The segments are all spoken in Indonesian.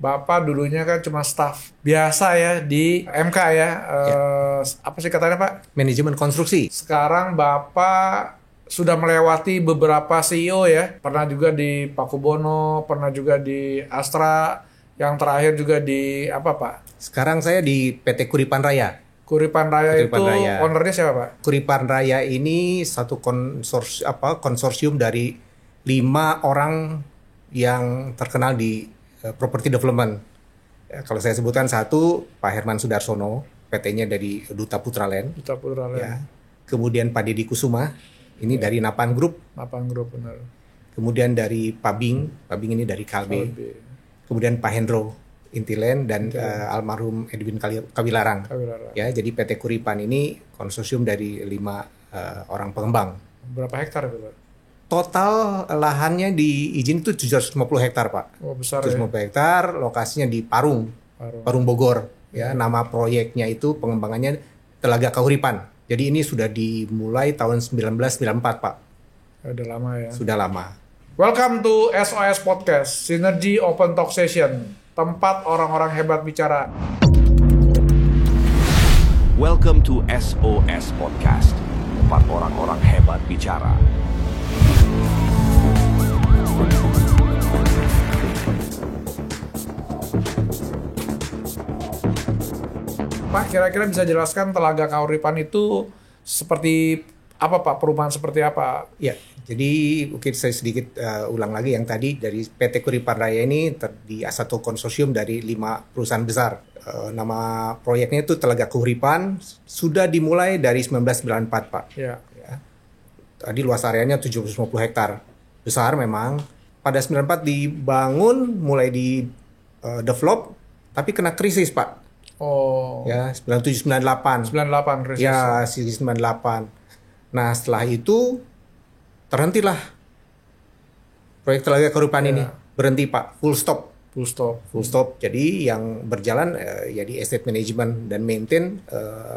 Bapak dulunya kan cuma staff biasa ya di MK ya. Apa sih katanya Pak? Manajemen konstruksi. Sekarang Bapak sudah melewati beberapa CEO ya. Pernah juga di Pakubono, pernah juga di Astra, yang terakhir juga di apa Pak? Sekarang saya di PT Kuripan Raya. Kuripan Raya Kuripan itu Raya. ownernya siapa Pak? Kuripan Raya ini satu konsorsium dari 5 orang yang terkenal di property development. Ya, kalau saya sebutkan satu, Pak Herman Sudarsono, PT-nya dari Duta Putra Land. Duta Putra Land. Ya. Kemudian Pak Deddy Kusuma, ini dari Napan Group. Napan Group benar. Kemudian dari Pabing ini dari Kalbe. Kemudian Pak Hendro Intiland dan almarhum Edwin Kawilarang. Ya, jadi PT Kuripan ini konsorsium dari 5 orang pengembang. Berapa hektar itu Pak? Total lahannya di izin itu 750 hektar Pak. Oh besar 750 hektar, lokasinya di Parung Bogor. Ya, nama proyeknya itu pengembangannya Telaga Kahuripan. Jadi ini sudah dimulai tahun 1994 Pak. Udah lama ya. Sudah lama. Welcome to SOS Podcast, Synergy Open Talk Session, tempat orang-orang hebat bicara. Welcome to SOS Podcast, tempat orang-orang hebat bicara. Pak, kira-kira bisa jelaskan Telaga Kahuripan itu seperti apa Pak? Perumahan seperti apa? Ya, jadi mungkin saya sedikit ulang lagi yang tadi dari PT Kuripan Raya ini di satu konsorsium dari 5 perusahaan besar. Nama proyeknya itu Telaga Kahuripan, sudah dimulai dari 1994 Pak. Ya. Tadi luas areanya 750 hektar. Besar memang. Pada 94 dibangun, mulai di develop, tapi kena krisis Pak. Oh. Ya, 97 98. 98 krisis. Ya, 98. Nah, setelah itu terhentilah proyek Telaga Kahuripan ini. Berhenti Pak, full stop. Full stop. Jadi yang berjalan ya di estate management dan maintain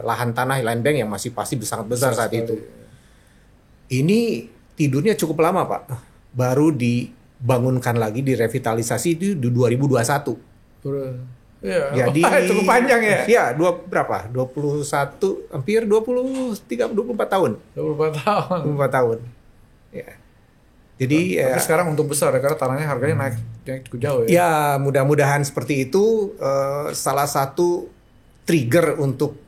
lahan tanah land bank yang masih pasti sangat besar saat itu. Ini tidurnya cukup lama Pak. Baru dibangunkan lagi, direvitalisasi itu di 2021. Iya. Jadi cukup panjang ya. Iya, berapa? 21 hampir 24 tahun. 24 tahun. 24 tahun. Ya. Jadi tapi sekarang untuk besar ya, karena tanahnya harganya naik cukup jauh ya. Ya, mudah-mudahan seperti itu salah satu trigger untuk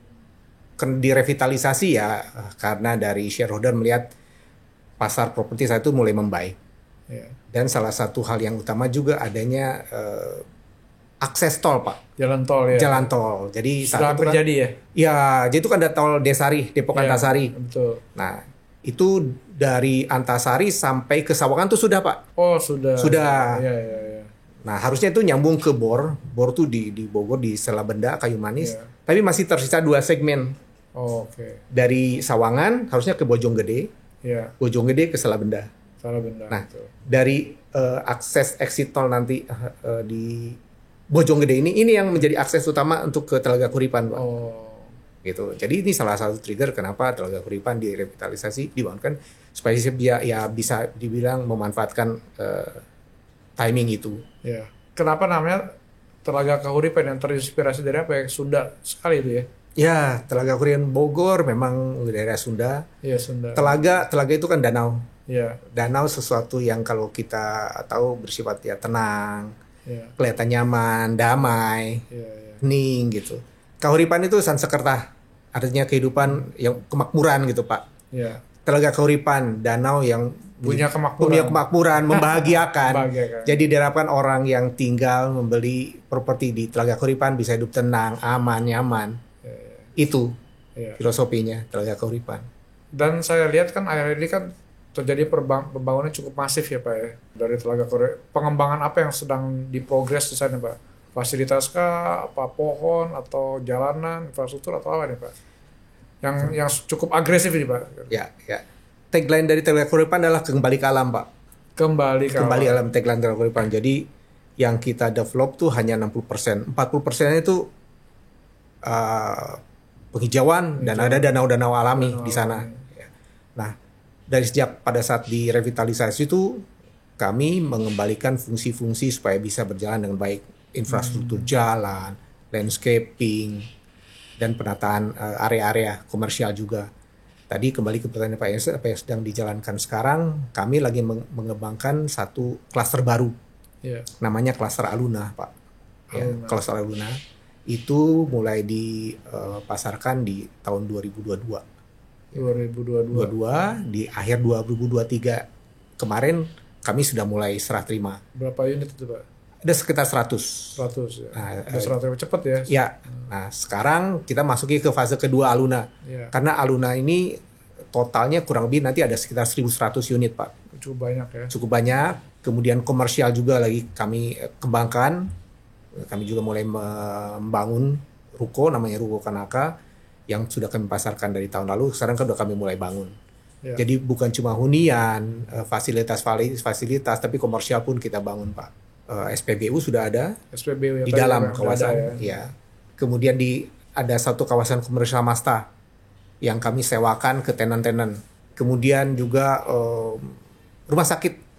direvitalisasi ya, karena dari shareholder melihat pasar properti saat itu mulai membaik. Ya. Dan salah satu hal yang utama juga adanya akses tol Pak. Jalan tol ya. Jalan tol. Jadi sudah hampir jadi ya. Ya, jadi itu kan ada tol Desari, Depok Antasari. Betul. Nah, itu dari Antasari sampai ke Sawangan tuh sudah Pak. Oh sudah. Sudah. Ya. Nah, harusnya itu nyambung ke Bor. Bor tuh di Bogor, di Selabenda, Kayu Manis. Ya. Tapi masih tersisa 2 segmen. Oh, oke. Dari Sawangan harusnya ke Bojonggede. Ya. Bojonggede ke Selabenda. Nah, betul. dari akses exit tol nanti di Bojonggede ini yang menjadi akses utama untuk ke Telaga Kahuripan Pak. Oh. Gitu. Jadi ini salah satu trigger kenapa Telaga Kahuripan direvitalisasi, dibangunkan supaya dia ya bisa dibilang memanfaatkan timing itu. Ya. Kenapa namanya Telaga Kahuripan, yang terinspirasi dari apa ya? Sunda sekali itu ya. Ya, Telaga Kahuripan Bogor memang daerah Sunda. Iya, Sunda. Telaga itu kan danau. Ya. Danau sesuatu yang kalau kita tahu bersifat ya tenang, kelihatan nyaman, damai, hening gitu. Kahuripan itu Sansekerta, artinya kehidupan yang kemakmuran gitu Pak. Ya. Telaga Kahuripan, danau yang punya kemakmuran, membahagiakan. Jadi diharapkan orang yang tinggal membeli properti di Telaga Kahuripan bisa hidup tenang, aman, nyaman. Itu filosofinya Telaga Kahuripan. Dan saya lihat kan akhir ini kan terjadi pembangunan cukup masif ya Pak ya, dari Telaga Kahuripan. Pengembangan apa yang sedang diprogres di sana Pak? Fasilitas kah, apa pohon atau jalanan, infrastruktur atau apa nih Pak? Yang cukup agresif ini Pak. Ya. Tagline dari Telaga Kahuripan adalah kembali ke alam Pak. Kembali alam tagline Telaga Kahuripan. Jadi yang kita develop tuh hanya 60%. 40% itu penghijauan dan ada danau-danau alami di sana. Nah, dari sejak pada saat direvitalisasi itu kami mengembalikan fungsi-fungsi supaya bisa berjalan dengan baik. infrastruktur jalan, landscaping, dan penataan area-area komersial juga. Tadi kembali ke pertanyaan Pak Yese, apa yang sedang dijalankan sekarang, kami lagi mengembangkan satu klaster baru, namanya klaster Aluna, Pak. Ya, klaster Aluna itu mulai dipasarkan di tahun 2022. 2022 di akhir 2023 kemarin kami sudah mulai serah terima. Berapa unit itu, Pak? Ada sekitar 100 ya. Nah, 100 cepet ya. Ya. Nah, sekarang kita masuki ke fase kedua Aluna. Karena Aluna ini totalnya kurang lebih nanti ada sekitar 1.100 unit, Pak. Cukup banyak ya. Cukup banyak. Kemudian komersial juga lagi kami kembangkan. Kami juga mulai membangun ruko, namanya Ruko Kanaka, yang sudah kami pasarkan dari tahun lalu. Sekarang kan sudah kami mulai bangun. Jadi bukan cuma hunian, fasilitas, tapi komersial pun kita bangun, Pak. SPBU sudah ada SPBU di dalam kawasan, ya. Kemudian ada satu kawasan komersial Masta yang kami sewakan ke tenan-tenan. Kemudian juga rumah sakit,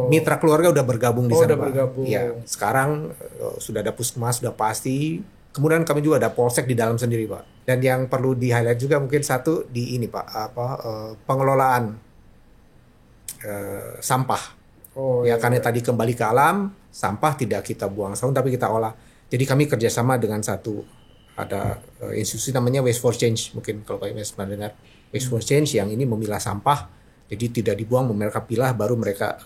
mitra keluarga udah bergabung di sana, Pak. Ya, sekarang sudah ada puskesmas, sudah pasti. Kemudian kami juga ada polsek di dalam sendiri, Pak. Dan yang perlu di highlight juga mungkin satu di ini, Pak, pengelolaan sampah. Karena tadi kembali ke alam, sampah tidak kita buang saung tapi kita olah. Jadi kami kerjasama dengan ada institusi namanya Waste for Change, mungkin kalau Pak Imes pernah dengar. Waste for Change yang ini memilah sampah, jadi tidak dibuang, mereka pilah baru mereka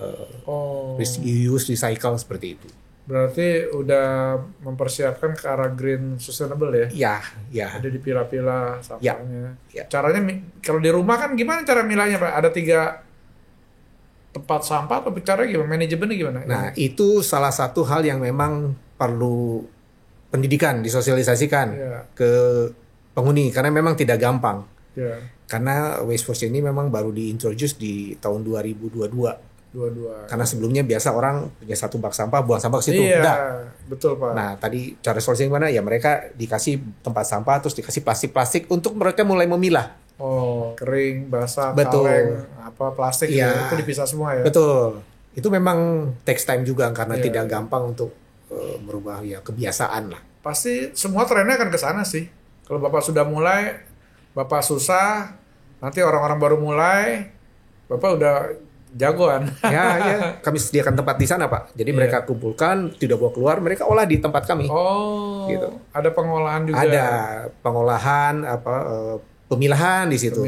reuse, recycle seperti itu. Berarti udah mempersiapkan ke arah green sustainable ya? Ya. Ada dipilah-pilah sampahnya. Ya. Caranya kalau di rumah kan gimana cara milahnya, Pak? Ada 3 tempat sampah atau bicara gimana? Manajemennya gimana? Nah, itu salah satu hal yang memang perlu pendidikan, disosialisasikan ke penghuni. Karena memang tidak gampang. Karena Waste for Change ini memang baru diintroduce di tahun 2022. Karena sebelumnya biasa orang punya satu bak sampah, buang sampah ke situ. Iya, betul, Pak. Nah, tadi cara solusinya gimana? Ya mereka dikasih tempat sampah, terus dikasih plastik-plastik untuk mereka mulai memilah. Kering, basah, betul. Kaleng, plastik itu dipisah semua ya. Betul. Itu memang takes time juga karena tidak gampang untuk merubah kebiasaan lah. Pasti semua trennya akan ke sana sih. Kalau Bapak sudah mulai, Bapak susah, nanti orang-orang baru mulai, Bapak udah jagoan. Ya, kami sediakan tempat di sana, Pak. Jadi mereka kumpulkan, tidak bawa keluar, mereka olah di tempat kami. Gitu. Ada pengolahan juga. Ada pengolahan, pemilahan di situ.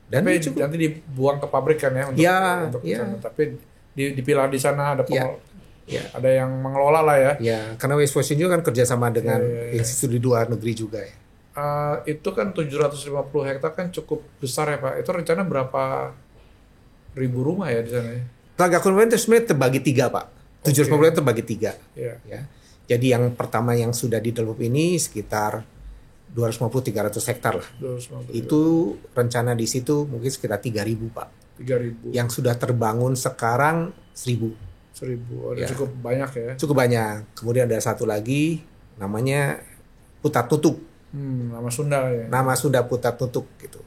Dan nanti dibuang ke pabrik kan ya untuk sana. Tapi dipilah di sana ada ada yang mengelola lah ya. Ya, karena Waste for Change juga kan kerjasama dengan institusi di luar negeri juga ya. Itu kan 750 hektar kan cukup besar ya, Pak. Itu rencana berapa ribu rumah ya di sana ya? Telaga Kurban itu sebenarnya terbagi 3, Pak. 750 hektar terbagi 3. Ya. Jadi yang pertama yang sudah di-develop ini sekitar 250-300 hektar lah. 250. Itu rencana di situ mungkin sekitar 3.000, Pak. 3.000. Yang sudah terbangun sekarang 1.000. 1.000. Cukup banyak ya. Cukup banyak. Kemudian ada satu lagi namanya Putat Tutuk. Nama Sunda ya. Nama Sunda Putat Tutuk gitu.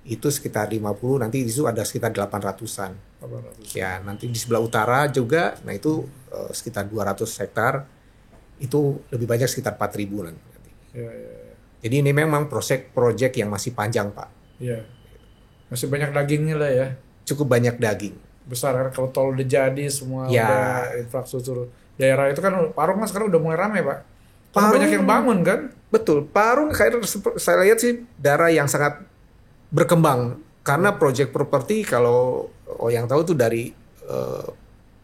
Itu sekitar 50, nanti di situ ada sekitar 800-an. 800. Ya, nanti di sebelah utara juga, nah itu sekitar 200 hektar. Itu lebih banyak sekitar 4.000 nanti. Ya. Jadi ini memang proyek yang masih panjang, Pak. Iya. Masih banyak dagingnya lah ya. Cukup banyak daging. Besar kan kalau tol udah jadi semua udah infrastruktur. Daerah itu kan Parung kan sekarang udah mulai ramai, Pak. Parung banyak yang bangun kan? Betul. Parung kayak saya lihat sih daerah yang sangat berkembang karena proyek properti kalau yang tahu tuh dari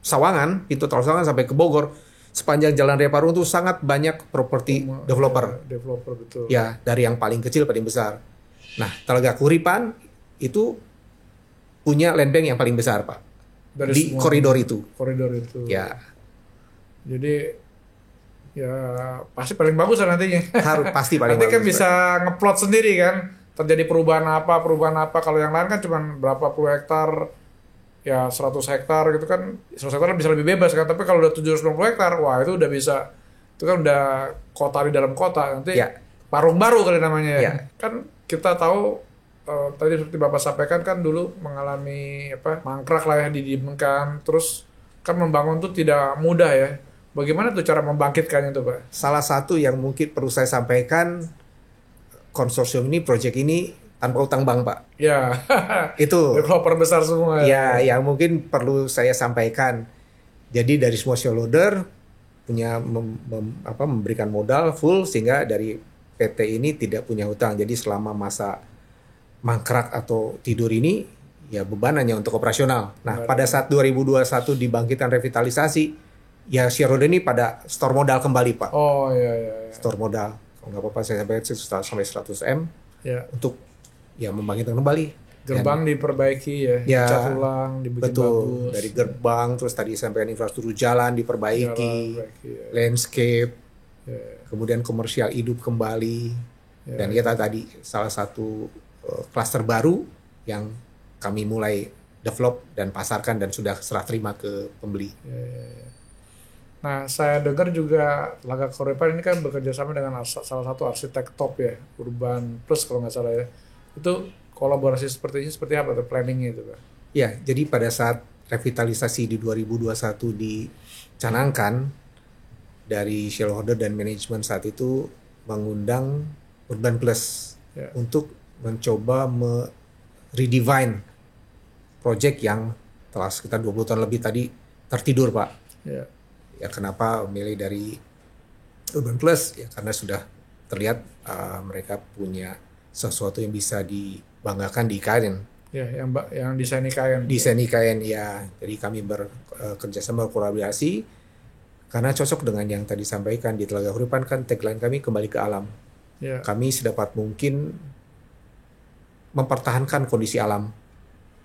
Sawangan, pintu tol Sawangan sampai ke Bogor. Sepanjang Jalan Raya Parung itu sangat banyak properti developer. Developer betul. Ya, dari yang paling kecil paling besar. Nah, Telaga Kuripan itu punya land bank yang paling besar, Pak. Di koridor itu. Koridor itu. Ya. Jadi ya pasti paling bagus lah nantinya. Harus pasti paling nanti bagus. Nanti kan bisa ngeplot sendiri kan. Terjadi perubahan apa. Kalau yang lain kan cuma berapa puluh hektar. Ya 100 hektar gitu kan, 100 hektar bisa lebih bebas kan, tapi kalau udah 750 hektar, wah itu udah bisa, itu kan udah kota di dalam kota, nanti Parung baru kali namanya ya. Kan kita tahu, tadi seperti Bapak sampaikan kan dulu mengalami mangkrak lah ya, didiamkan, terus kan membangun tuh tidak mudah ya, Bagaimana tuh cara membangkitkannya tuh Pak? Salah satu yang mungkin perlu saya sampaikan, konsorsium ini, proyek ini tanpa utang bank, Pak. Ya, Itu developer besar semua. ya yang mungkin perlu saya sampaikan. Jadi dari semua shareholder punya memberikan modal full sehingga dari PT ini tidak punya hutang. Jadi selama masa mangkrak atau tidur ini ya beban hanya untuk operasional. Nah, pada saat 2021 dibangkitkan revitalisasi, ya shareholder ini pada store modal kembali, Pak. Oh iya. Store modal. Kalau nggak apa-apa saya sampai 100 M Ya. untuk ya membangkitkan kembali. Gerbang diperbaiki ya, Ya, dicat ulang, dibikin betul. bagus. Dari gerbang, terus tadi sampaikan infrastruktur jalan diperbaiki, ya. landscape, Ya. kemudian komersial hidup kembali. Ya. Dan kita tadi salah satu klaster baru yang kami mulai develop dan pasarkan dan sudah serah terima ke pembeli. Ya. Nah, saya dengar juga Telaga Kahuripan ini kan bekerja sama dengan salah satu arsitek top ya, Urban Plus kalau nggak salah ya. Itu kolaborasi seperti ini seperti apa tuh planningnya itu Pak? Ya, jadi pada saat revitalisasi di 2021 dicanangkan, dari shareholder dan manajemen saat itu mengundang Urban Plus untuk mencoba redefine project yang telah sekitar 20 tahun lebih tadi tertidur, Pak. Ya kenapa memilih dari Urban Plus? Ya karena sudah terlihat mereka punya sesuatu yang bisa dibanggakan di IKN. Ya, yang desain IKN. Desain IKN ya. Jadi kami bekerjasama berkolaborasi karena cocok dengan yang tadi sampaikan di Telaga Kahuripan kan tagline kami kembali ke alam. Ya. Kami sedapat mungkin mempertahankan kondisi alam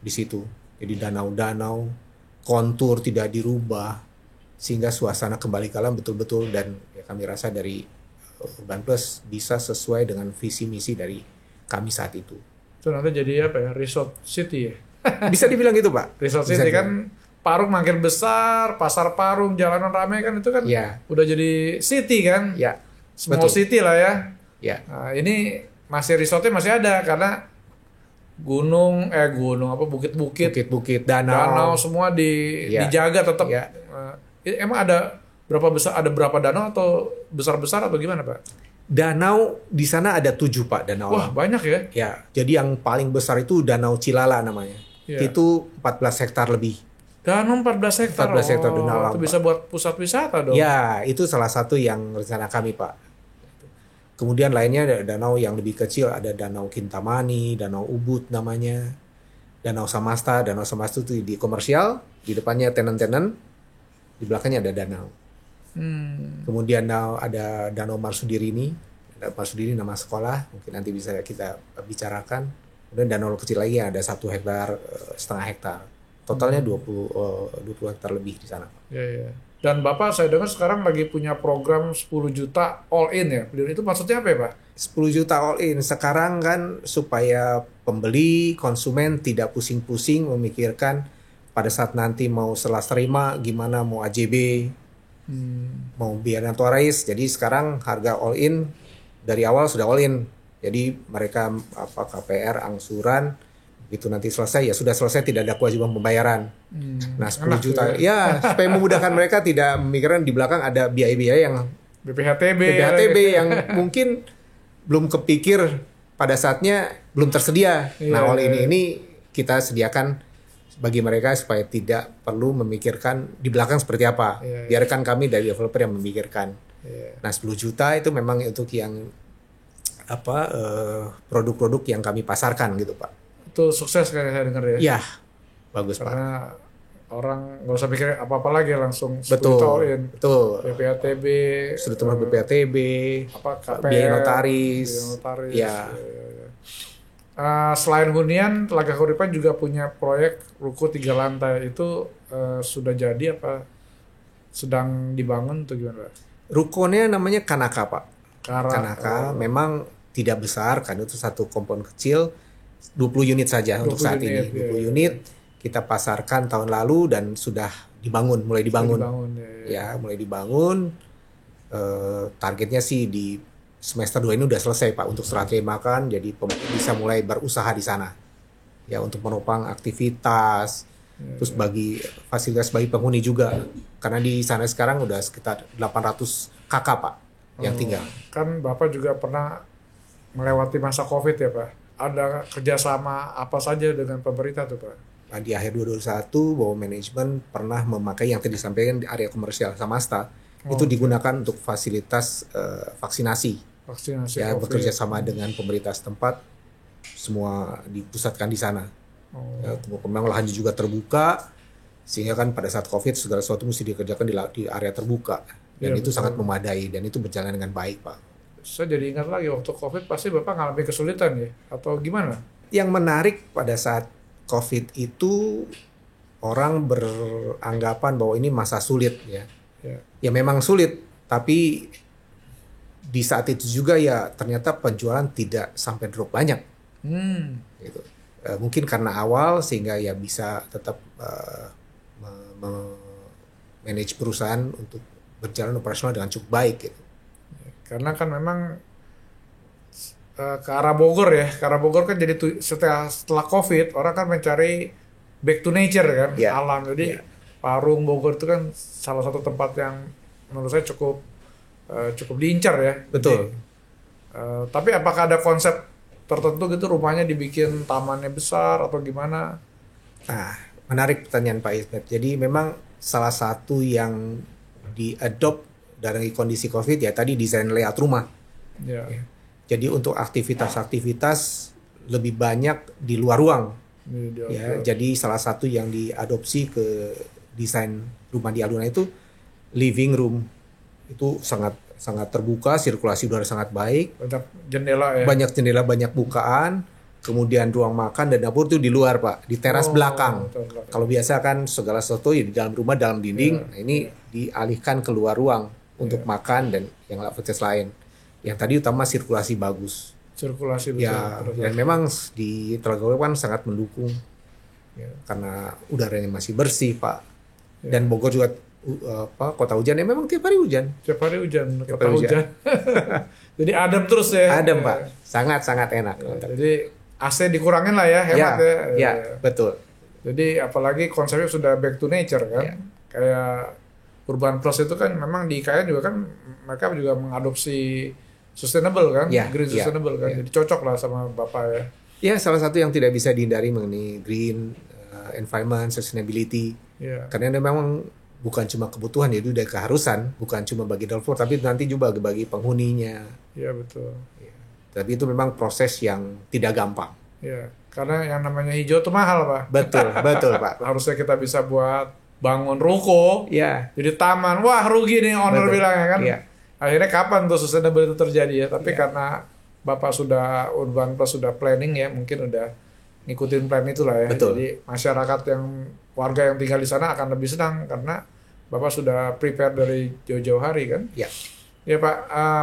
di situ. Jadi danau-danau, kontur tidak dirubah sehingga suasana kembali ke alam betul-betul, dan ya kami rasa dari Urban Plus bisa sesuai dengan visi misi dari kami saat itu. Itu nanti jadi apa ya? Resort City ya? Bisa dibilang gitu, Pak. Resort City kan Parung makin besar, pasar Parung, jalanan ramai kan itu kan udah jadi city kan? Ya. Small Betul. city lah ya. Ya. Nah, ini masih resortnya masih ada karena gunung apa bukit-bukit, Bukit-bukit, danau semua dijaga tetap. Ya. Emang ada berapa danau atau besar-besar atau gimana Pak? Danau di sana ada 7, Pak, danau. Wah, banyak ya? Ya, jadi yang paling besar itu Danau Cilala namanya. Ya. Itu 14 hektar lebih. Danau 14 hektar. 14 hektar danau alam, itu bisa buat pusat wisata dong. Ya, itu salah satu yang rencana kami, Pak. Kemudian lainnya ada danau yang lebih kecil, ada Danau Kintamani, Danau Ubud namanya, Danau Samasta. Danau Samasta itu di komersial, di depannya tenan-tenan, di belakangnya ada danau. Kemudian ada Danau Marsudirini, Marsudiri nama sekolah, mungkin nanti bisa kita bicarakan. Kemudian danau kecil lagi ada 1 hektar, setengah hektar. Totalnya 20 hektar lebih di sana. Ya. Dan Bapak saya dengar sekarang lagi punya program 10 juta all in ya. Itu maksudnya apa ya Pak? 10 juta all in. Sekarang kan supaya pembeli, konsumen tidak pusing-pusing memikirkan pada saat nanti mau serah terima gimana, mau AJB, mau biaya notaris. Jadi sekarang harga all in dari awal sudah all in. Jadi mereka KPR, angsuran, itu nanti selesai ya sudah selesai, tidak ada kewajiban pembayaran. Nah 10 juta ya supaya memudahkan mereka tidak memikirkan di belakang ada biaya-biaya yang BPHTB yang mungkin belum kepikir pada saatnya belum tersedia. Nah all ini kita sediakan bagi mereka supaya tidak perlu memikirkan di belakang seperti apa. Biarkan kami dari developer yang memikirkan. Nah 10 juta itu memang untuk yang produk-produk yang kami pasarkan gitu Pak. Itu sukses kayak saya dengar ya. Iya, bagus karena orang nggak usah pikir apa-apa lagi langsung betul. BPHTB, sudah termasuk BPHTB, KPR, biaya notaris. Ya. Selain hunian, Telaga Kahuripan juga punya proyek ruko 3 lantai. Itu sudah jadi apa sedang dibangun atau gimana Pak? Rukonya namanya Kanaka, Pak. Kanaka memang tidak besar kan, itu satu kompon kecil, 20 unit saja untuk saat ini. 20 unit kita pasarkan tahun lalu dan sudah mulai dibangun. Mulai dibangun. Targetnya sih di semester 2 ini udah selesai Pak untuk serah terimakan, jadi bisa mulai berusaha di sana. Ya untuk menopang aktivitas, Terus bagi fasilitas bagi penghuni juga, karena di sana sekarang udah sekitar 800 KK Pak yang tinggal. Kan Bapak juga pernah melewati masa COVID ya Pak. Ada kerjasama apa saja dengan pemerintah tuh Pak? Nah, di akhir 2021 bahwa manajemen pernah memakai yang tadi disampaikan di area komersial Samasta itu digunakan untuk fasilitas vaksinasi. Ya, COVID. bekerja sama dengan pemerintah setempat, semua dipusatkan di sana. Ya, memang lahannya juga terbuka, sehingga kan pada saat COVID segala sesuatu mesti dikerjakan di area terbuka, dan itu sangat memadai dan itu berjalan dengan baik Pak. Saya jadi ingat lagi waktu COVID pasti Bapak ngalami kesulitan ya, atau gimana? Yang menarik pada saat COVID itu orang beranggapan bahwa ini masa sulit ya. Ya memang sulit, tapi di saat itu juga ya ternyata penjualan tidak sampai drop banyak. Gitu. Mungkin karena awal sehingga ya bisa tetap manage perusahaan untuk berjalan operasional dengan cukup baik gitu. Karena kan memang ke arah Bogor ya, ke arah Bogor kan jadi setelah COVID orang kan mencari back to nature kan, alam. Jadi Parung Bogor itu kan salah satu tempat yang menurut saya cukup diincar ya. Betul. Jadi, tapi apakah ada konsep tertentu gitu rumahnya dibikin tamannya besar atau gimana? Nah, menarik pertanyaan Pak Ismet. Jadi memang salah satu yang diadopt dari kondisi COVID ya tadi desain layout rumah. Ya. Jadi untuk aktivitas-aktivitas lebih banyak di luar ruang. Ya, jadi salah satu yang diadopsi ke desain rumah di Aluna itu living room itu sangat terbuka, sirkulasi udara sangat baik, banyak jendela ya. Banyak jendela, banyak bukaan. Kemudian ruang makan dan dapur itu di luar Pak, di teras belakang. Kalau biasa kan segala sesuatu ya di dalam rumah dalam dinding. Nah, ini dialihkan keluar ruang untuk makan dan yang aktivitas lain. Yang tadi utama sirkulasi bagus. Sirkulasi ya, dan memang di Telaga kan sangat mendukung karena udaranya masih bersih Pak. Dan Bogor juga kota hujan ya memang tiap hari hujan. Tiap hari hujan, kota hujan. Jadi adem terus ya. Adem Pak, sangat enak. Jadi AC dikurangin lah ya, hemat ya. Ya, betul. Jadi apalagi konsepnya sudah back to nature kan. Kayak Urban Plus itu kan memang di IKN juga kan mereka juga mengadopsi sustainable kan, green sustainable kan. Jadi cocok lah sama Bapak ya. Ya, salah satu yang tidak bisa dihindari mengenai green environment, sustainability. Karena memang bukan cuma kebutuhan, itu udah keharusan, bukan cuma bagi developer, tapi nanti juga bagi penghuninya. Iya, betul. Tapi itu memang proses yang tidak gampang. Iya, karena yang namanya hijau itu mahal, Pak. Betul, Pak. Harusnya kita bisa buat bangun ruko, jadi taman. Wah, rugi nih owner bilang ya kan. Akhirnya kapan tuh sustainable itu terjadi ya? Tapi karena Bapak sudah Urban Plus sudah planning ya, mungkin udah ngikutin plan itulah ya. Betul. Jadi masyarakat warga yang tinggal di sana akan lebih senang karena Bapak sudah prepare dari jauh-jauh hari kan? Iya. Ya Pak,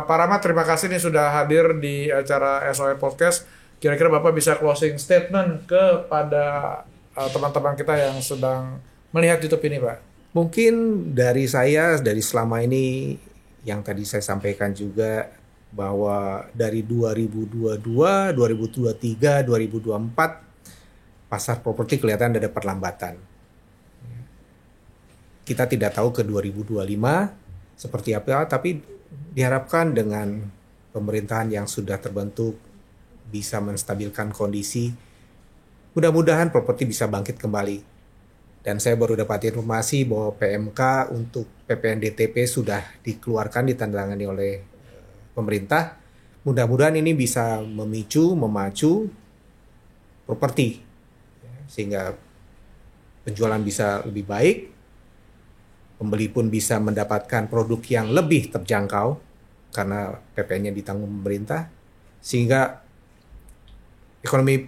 Pak Rahmat terima kasih nih sudah hadir di acara SOE Podcast. Kira-kira Bapak bisa closing statement kepada teman-teman kita yang sedang melihat YouTube ini Pak. Mungkin dari saya, dari selama ini yang tadi saya sampaikan juga bahwa dari 2022, 2023, 2024 pasar properti kelihatan ada perlambatan. Kita tidak tahu ke 2025 seperti apa, tapi diharapkan dengan pemerintahan yang sudah terbentuk bisa menstabilkan kondisi. Mudah-mudahan properti bisa bangkit kembali. Dan saya baru dapat informasi bahwa PMK untuk PPNDTP sudah dikeluarkan, ditandatangani oleh pemerintah. Mudah-mudahan ini bisa memacu properti sehingga penjualan bisa lebih baik, pembeli pun bisa mendapatkan produk yang lebih terjangkau karena PPN-nya ditanggung pemerintah, sehingga ekonomi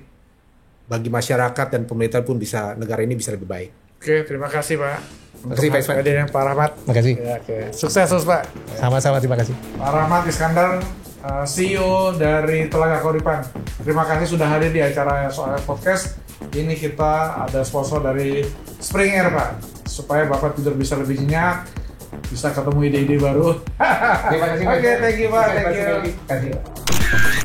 bagi masyarakat dan pemerintah pun negara ini bisa lebih baik. Oke, terima kasih Pak. Terima kasih Pak Ismet. Hadirnya Pak Rahmat. Terima kasih. Ya, sukses terus Pak. Sama-sama, terima kasih. Pak Rahmat Iskandar, CEO dari Telaga Kauripan. Terima kasih sudah hadir di acara SOE Podcast. Ini kita ada sponsor dari Spring Air Pak, supaya Bapak tidur bisa lebih nyenyak, bisa ketemu ide-ide baru. Terima kasih. Oke, thank you Pak. Thank you.